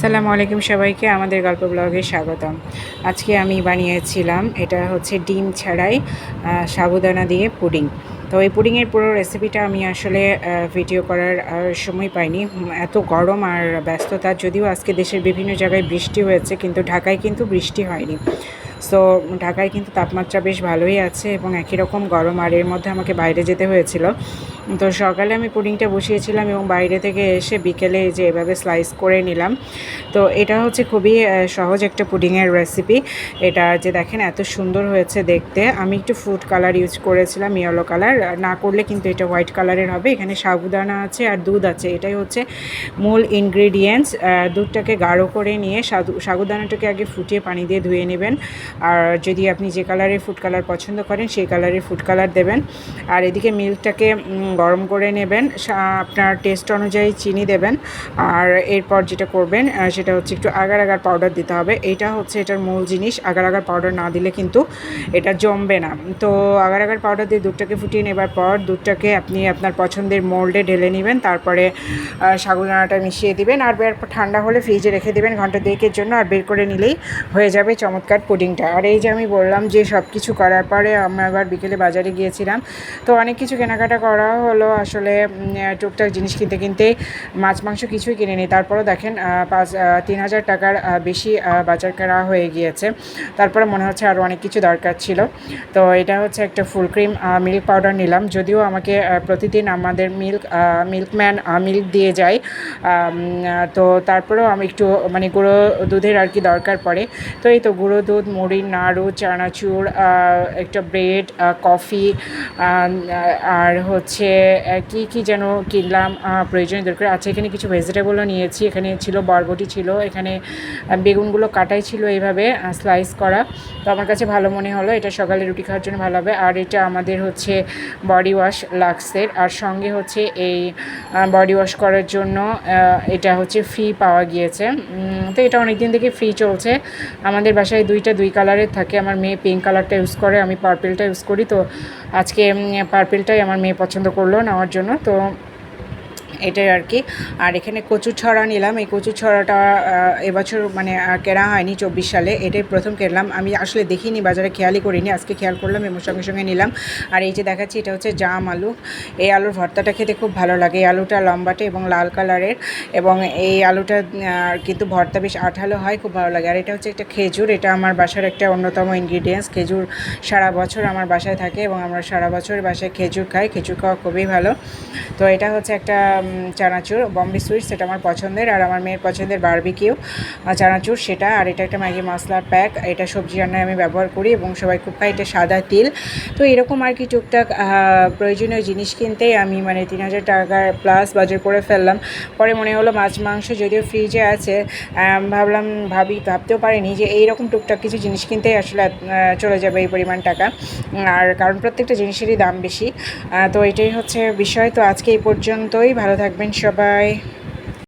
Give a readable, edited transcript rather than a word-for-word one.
আসসালামু আলাইকুম সবাইকে আমাদের গল্প ব্লগে স্বাগতম। আজকে আমি বানিয়েছিলাম এটা হচ্ছে ডিম ছাড়াই সাবুদানা দিয়ে পুডিং। তো এই পুডিংয়ের পুরো রেসিপিটা আমি আসলে ভিডিও করার সময় পাইনি, এত গরম আর ব্যস্ততা। যদিও আজকে দেশের বিভিন্ন জায়গায় বৃষ্টি হয়েছে, কিন্তু ঢাকায় কিন্তু বৃষ্টি হয়নি। সো ঢাকায় কিন্তু তাপমাত্রা বেশ ভালোই আছে এবং একই রকম গরম, আর এর মধ্যে আমাকে বাইরে যেতে হয়েছিল। তো সকালে আমি পুডিংটা বসিয়েছিলাম এবং বাইরে থেকে এসে বিকেলে যে এভাবে স্লাইস করে নিলাম। তো এটা হচ্ছে খুবই সহজ একটা পুডিংয়ের রেসিপি। এটা যে দেখেন এত সুন্দর হয়েছে দেখতে। আমি একটু ফুড কালার ইউজ করেছিলাম, ইয়েলো কালার না করলে কিন্তু এটা হোয়াইট কালারের হবে। এখানে সাবুদানা আছে আর দুধ আছে, এটাই হচ্ছে মূল ইনগ্রেডিয়েন্টস। দুধটাকে গাঢ় করে নিয়ে সাবুদানাটাকে আগে ফুটিয়ে পানি দিয়ে ধুয়ে নেবেন। আর যদি আপনি যে কালারের ফুড কালার পছন্দ করেন সেই কালারের ফুড কালার দেবেন। আর এদিকে মিল্কটাকে গরম করে নেবেন, আপনার টেস্ট অনুযায়ী চিনি দেবেন। আর এরপর যেটা করবেন সেটা হচ্ছে একটু আগার আগার পাউডার দিতে হবে। এইটা হচ্ছে এটার মূল জিনিস, আগার আগার পাউডার না দিলে কিন্তু এটা জমবে না। তো আগার আগার পাউডার দিয়ে দুধটাকে ফুটিয়ে নেবার পর দুধটাকে আপনি আপনার পছন্দের মোল্ডে ঢেলে নেবেন। তারপরে সাবুদানাটা মিশিয়ে দিবেন আর এরপর ঠান্ডা হলে ফ্রিজে রেখে দেবেন ঘন্টা দুয়েকের জন্য। আর বের করে নিলেই হয়ে যাবে চমৎকার পুডিংটা। আর এই যে আমি বললাম যে সব কিছু করার পরে আমরা আবার বিকেলে বাজারে গিয়েছিলাম। তো অনেক কিছু কেনাকাটা করা হলো আসলে, টুকটাক জিনিস কিনতে কিনতে মাছ মাংস কিছুই কিনে নিই। তারপরেও দেখেন 3,000 টাকার বেশি বাজার করা হয়ে গিয়েছে। তারপরে মনে হচ্ছে আরও অনেক কিছু দরকার ছিল। তো এটা হচ্ছে একটা ফুল ক্রিম মিল্ক পাউডার নিলাম। যদিও আমাকে প্রতিদিন আমাদের মিল্কম্যান মিল্ক দিয়ে যায়, তো তারপরেও আমি একটু মানে গুঁড়ো দুধের আর কি দরকার পড়ে। তো এই তো গুঁড়ো দুধ, মুড়ি, নাড়ু, চানাচুর, একটা ব্রেড, কফি, আর হচ্ছে কি যেন কিনলাম প্রয়োজনীয় দরকার আছে। এখানে কিছু ভেজিটেবলও নিয়েছি, এখানে ছিল বরবটি, ছিল এখানে বেগুনগুলো কাটাই ছিল এইভাবে স্লাইস করা। তো আমার কাছে ভালো মনে হলো, এটা সকালে রুটি খাওয়ার জন্য ভালো হবে। আর এটা আমাদের হচ্ছে বডি ওয়াশ লাক্সের, আর সঙ্গে হচ্ছে এই বডি ওয়াশ করার জন্য এটা হচ্ছে ফ্রি পাওয়া গিয়েছে। তো এটা অনেক দিন থেকে ফ্রি চলছে। আমাদের বাসায় দুই কালারের থাকে, আমার মেয়ে পিঙ্ক কালারটা ইউজ করে, আমি পার্পেলটা ইউজ করি। তো আজকে পার্পেলটাই আমার মেয়ে পছন্দ করলো নেওয়ার জন্য, তো এটাই আর কি। আর এখানে কচু ছড়া নিলাম। এই কচু ছড়াটা এবছর মানে কেনা হয়নি, 24 সালে এটাই প্রথম কিনলাম। আমি আসলে দেখিনি, বাজারে খেয়ালই করিনি, আজকে খেয়াল করলাম এবং সঙ্গে সঙ্গে নিলাম। আর এই যে দেখাচ্ছি এটা হচ্ছে জাম আলু। এই আলুর ভর্তাটা খেতে খুব ভালো লাগে। এই আলুটা লম্বাটে এবং লাল কালারের, এবং এই আলুটা কিন্তু ভর্তা বেশ আঠালো হয়, খুব ভালো লাগে। আর এটা হচ্ছে একটা খেজুর, এটা আমার বাসার একটা অন্যতম ইনগ্রিডিয়েন্টস। খেজুর সারা বছর আমার বাসায় থাকে এবং আমরা সারা বছর বাসায় খেজুর খাই, খেজুর খাওয়া খুবই ভালো। তো এটা হচ্ছে একটা চানাচুর বম্বে সুইটস, সেটা আমার পছন্দের, আর আমার মেয়ের পছন্দের বারবিকিউ চানাচুর সেটা। আর এটা একটা ম্যাগি মশলার প্যাক, এটা সবজি রান্নায় আমি ব্যবহার করি এবং সবাই খুব খাই। এটা সাদা তিল। তো এরকম আর কি টুকটাক প্রয়োজনীয় জিনিস কিনতেই আমি মানে 3,000 টাকার প্লাস বাজার করে ফেললাম। পরে মনে হলো মাছ মাংস যদিও ফ্রিজে আছে, ভাবতেও পারিনি যে এইরকম টুকটাক কিছু জিনিস কিনতেই আসলে চলে যাবে এই পরিমাণ টাকা। আর কারণ প্রত্যেকটা জিনিসেরই দাম বেশি। তো এটাই হচ্ছে বিষয়। তো আজকে এই পর্যন্তই, ভালো থাকবেন সবাই।